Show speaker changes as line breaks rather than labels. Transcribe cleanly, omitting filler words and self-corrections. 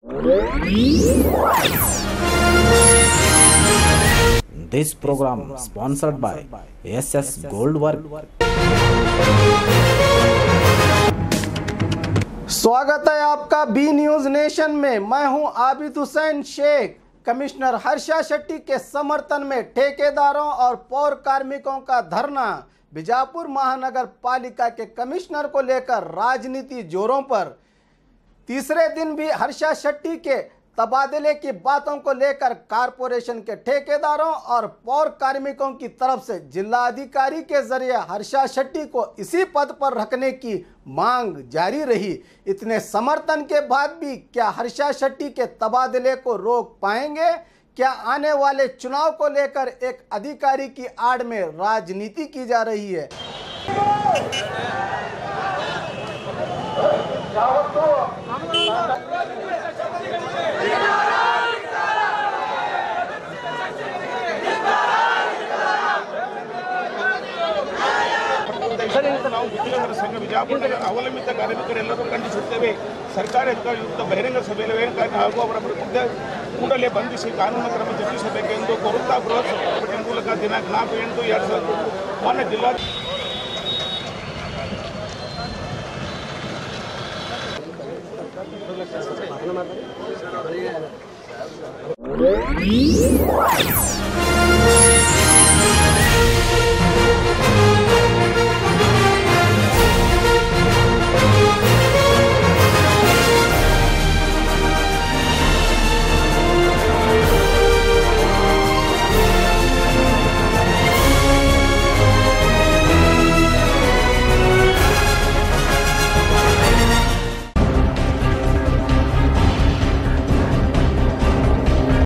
This program sponsored by SS Gold Work.
स्वागत है आपका बी न्यूज नेशन में। मैं हूं आबिद हुसैन शेख। कमिश्नर हर्षा शेट्टी के समर्थन में ठेकेदारों और पौर कार्मिकों का धरना। बीजापुर महानगर पालिका के कमिश्नर को लेकर राजनीति जोरों पर। तीसरे दिन भी हर्षा शेट्टी के तबादले की बातों को लेकर कारपोरेशन के ठेकेदारों और पौर कार्मिकों की तरफ से जिलाधिकारी के जरिए हर्षा शेट्टी को इसी पद पर रखने की मांग जारी रही। इतने समर्थन के बाद भी क्या हर्षा शेट्टी के तबादले को रोक पाएंगे? क्या आने वाले चुनाव को लेकर एक अधिकारी की आड़ में राजनीति की जा रही है?
ನಾವು ಗುತ್ತಿಗೆದಾರರ ಸಂಘ ಬಿಜಾಪುರದ ಅವಲಂಬಿತ ಕಾರ್ಮಿಕರೆಲ್ಲರೂ ಖಂಡಿಸುತ್ತೇವೆ. ಸರ್ಕಾರಿ ಅಧಿಕಾರಿಗಳ ಬಹಿರಂಗ ಸಭೆಯಲ್ಲಿ ವೇಣುಕಾಗಿ ಹಾಗೂ ಅವರ ವಿರುದ್ಧ ಕೂಡಲೇ ಬಂಧಿಸಿ ಕಾನೂನು ಕ್ರಮ ಜರುಗಿಸಬೇಕೆಂದು ಕೋರುತ್ತಾ ಬೃಹತ್ ಪ್ರತಿಭಟನೆ ಮೂಲಕ ದಿನಾಂಕ 4/8/2023 ಮಾನ್ಯ ಜಿಲ್ಲಾ